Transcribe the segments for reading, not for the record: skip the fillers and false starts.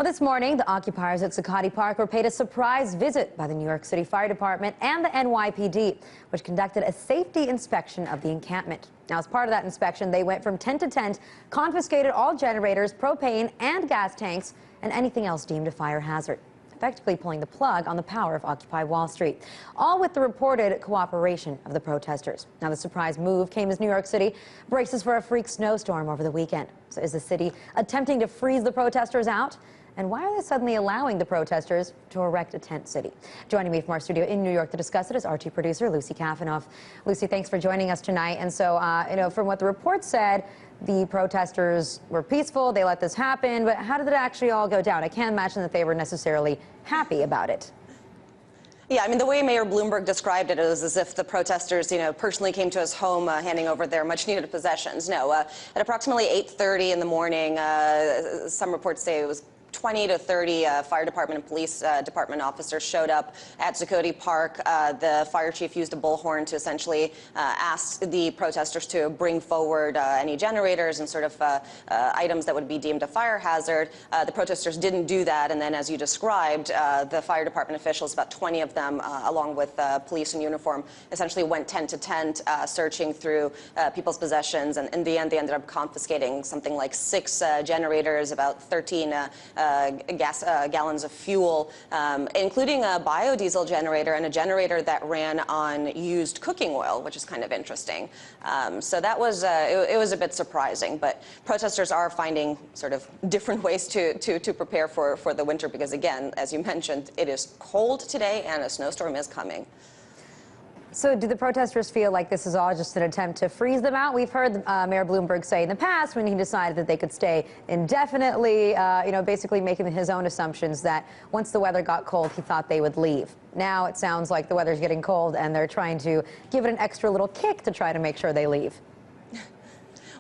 Well, this morning, the occupiers at Zuccotti Park were paid a surprise visit by the New York City Fire Department and the NYPD, which conducted a safety inspection of the encampment. Now, as part of that inspection, they went from tent to tent, confiscated all generators, propane and gas tanks, and anything else deemed a fire hazard, effectively pulling the plug on the power of Occupy Wall Street, all with the reported cooperation of the protesters. Now, the surprise move came as New York City braces for a freak snowstorm over the weekend. So is the city attempting to freeze the protesters out? And why are they suddenly allowing the protesters to erect a tent city? Joining me from our studio in New York to discuss it is RT producer Lucy Kafanoff. Lucy, thanks for joining us tonight. And so, from what the report said, the protesters were peaceful, they let this happen, but how did it actually all go down? I can't imagine that they were necessarily happy about it. Yeah, I mean, the way Mayor Bloomberg described it is as if the protesters, personally came to his home handing over their much-needed possessions. No, at approximately 8:30 in the morning, some reports say it was 20 to 30 fire department and police department officers showed up at Zuccotti Park. The fire chief used a bullhorn to essentially ask the protesters to bring forward any generators and sort of items that would be deemed a fire hazard. The protesters didn't do that, and then, as you described, the fire department officials, about 20 of them, along with police in uniform, essentially went tent to tent, searching through people's possessions, and in the end, they ended up confiscating something like 6 generators, about 13 gallons of fuel, including a biodiesel generator and a generator that ran on used cooking oil, which is kind of interesting. So that was it was a bit surprising, but protesters are finding sort of different ways to prepare for the winter because, again, as you mentioned, it is cold today and a snowstorm is coming. So do the protesters feel like this is all just an attempt to freeze them out? We've heard Mayor Bloomberg say in the past, when he decided that they could stay indefinitely, basically making his own assumptions that once the weather got cold, he thought they would leave. Now it sounds like the weather's getting cold and they're trying to give it an extra little kick to try to make sure they leave.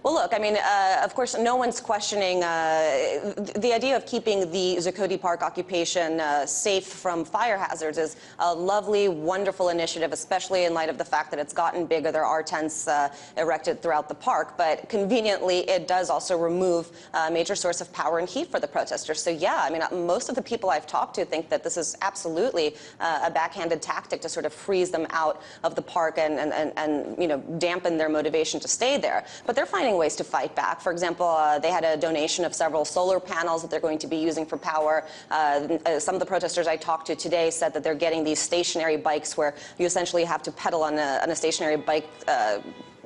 Well, look, I mean, of course, no one's questioning the idea of keeping the Zuccotti Park occupation safe from fire hazards is a lovely, wonderful initiative, especially in light of the fact that it's gotten bigger. There are tents erected throughout the park, but conveniently, it does also remove a major source of power and heat for the protesters. So, yeah, I mean, most of the people I've talked to think that this is absolutely a backhanded tactic to sort of freeze them out of the park and dampen their motivation to stay there. But they're finding ways to fight back. For example, they had a donation of several solar panels that they're going to be using for power. Some of the protesters I talked to today said that they're getting these stationary bikes where you essentially have to pedal on a stationary bike,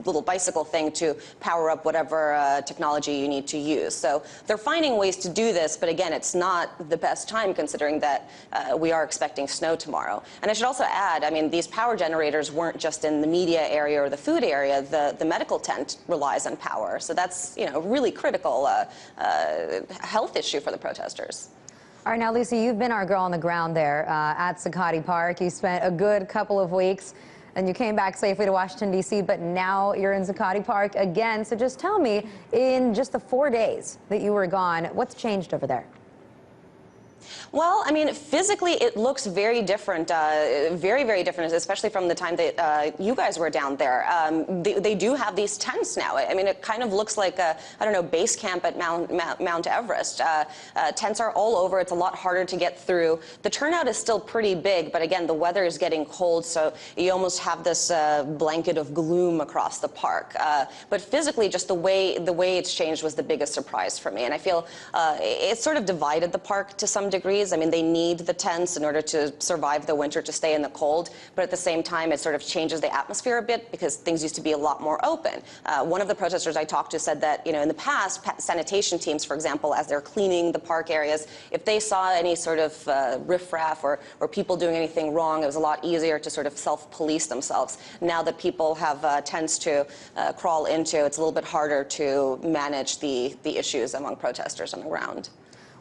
little bicycle thing to power up whatever technology you need to use. So they're finding ways to do this, but again, it's not the best time considering that we are expecting snow tomorrow. And I should also add, I mean, these power generators weren't just in the media area or the food area. The medical tent relies on power. So that's, a really critical health issue for the protesters. All right, now, Lucy, you've been our girl on the ground there at Zuccotti Park. You spent a good couple of weeks and you came back safely to Washington, D.C., but now you're in Zuccotti Park again. So just tell me, in just the 4 days that you were gone, what's changed over there? Well, I mean, physically, it looks very different, very, very different, especially from the time that you guys were down there. They do have these tents now. I mean, it kind of looks like a, base camp at Mount Everest. Tents are all over. It's a lot harder to get through. The turnout is still pretty big, but again, the weather is getting cold, so you almost have this blanket of gloom across the park. But physically, just the way it's changed was the biggest surprise for me. And I feel it sort of divided the park to some degree. I mean, they need the tents in order to survive the winter, to stay in the cold, but at the same time, it sort of changes the atmosphere a bit because things used to be a lot more open. One of the protesters I talked to said that, in the past, sanitation teams, for example, as they're cleaning the park areas, if they saw any sort of riffraff or people doing anything wrong, it was a lot easier to sort of self-police themselves. Now that people have tents to crawl into, it's a little bit harder to manage the issues among protesters on the ground.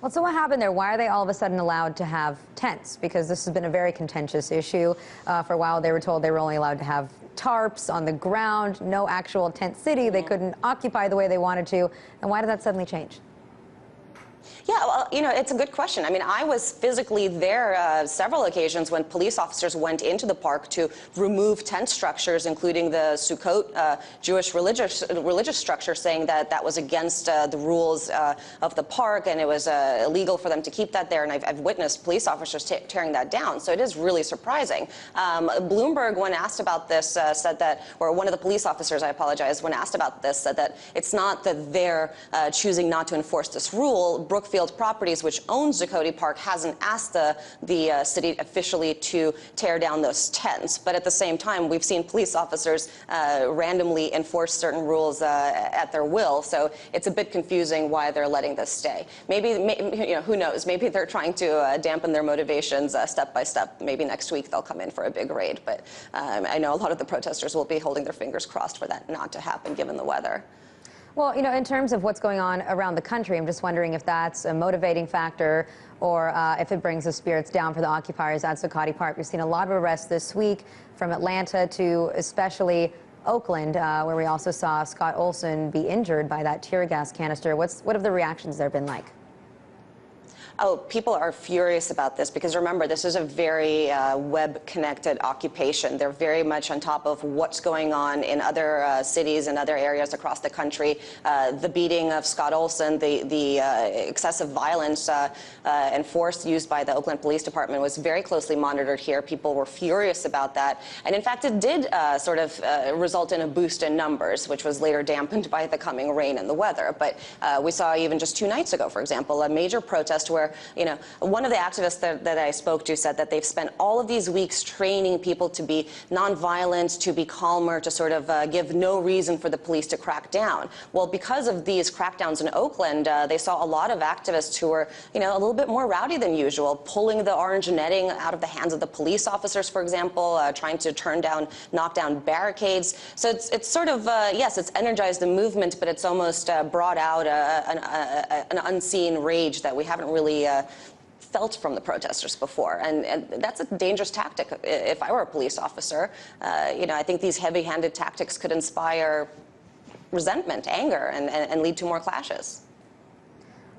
Well, so what happened there? Why are they all of a sudden allowed to have tents? Because this has been a very contentious issue. For a while, they were told they were only allowed to have tarps on the ground, no actual tent city. They couldn't occupy the way they wanted to. And why did that suddenly change? Yeah, well, it's a good question. I mean, I was physically there several occasions when police officers went into the park to remove tent structures, including the Sukkot Jewish religious structure, saying that that was against the rules of the park, and it was illegal for them to keep that there. And I've witnessed police officers tearing that down. So it is really surprising. Bloomberg, when asked about this, said that, or one of the police officers, I apologize, when asked about this, said that it's not that they're choosing not to enforce this rule. Brookfield Properties, which owns Zuccotti Park, hasn't asked the city officially to tear down those tents. But at the same time, we've seen police officers randomly enforce certain rules at their will. So it's a bit confusing why they're letting this stay. Maybe who knows? Maybe they're trying to dampen their motivations step by step. Maybe next week they'll come in for a big raid. But I know a lot of the protesters will be holding their fingers crossed for that not to happen, given the weather. Well, in terms of what's going on around the country, I'm just wondering if that's a motivating factor or if it brings the spirits down for the occupiers at Zuccotti Park. We've seen a lot of arrests this week, from Atlanta to especially Oakland, where we also saw Scott Olson be injured by that tear gas canister. What have the reactions there been like? Oh, people are furious about this because remember, this is a very web-connected occupation. They're very much on top of what's going on in other cities and other areas across the country. The beating of Scott Olson, the excessive violence and force used by the Oakland Police Department was very closely monitored here. People were furious about that. And in fact, it did sort of result in a boost in numbers, which was later dampened by the coming rain and the weather. But we saw even just 2 nights ago, for example, a major protest where one of the activists that I spoke to said that they've spent all of these weeks training people to be nonviolent, to be calmer, to sort of give no reason for the police to crack down. Well, because of these crackdowns in Oakland, they saw a lot of activists who were, a little bit more rowdy than usual, pulling the orange netting out of the hands of the police officers, for example, trying to knock down barricades. So it's sort of, yes, it's energized the movement, but it's almost brought out an unseen rage that we haven't really felt from the protesters before, and that's a dangerous tactic. If I were a police officer, I think these heavy-handed tactics could inspire resentment, anger, and lead to more clashes.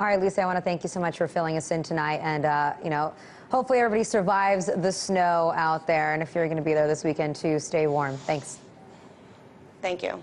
All right, Lisa, I want to thank you so much for filling us in tonight, and hopefully everybody survives the snow out there, and if you're going to be there this weekend too, stay warm. Thanks. Thank you.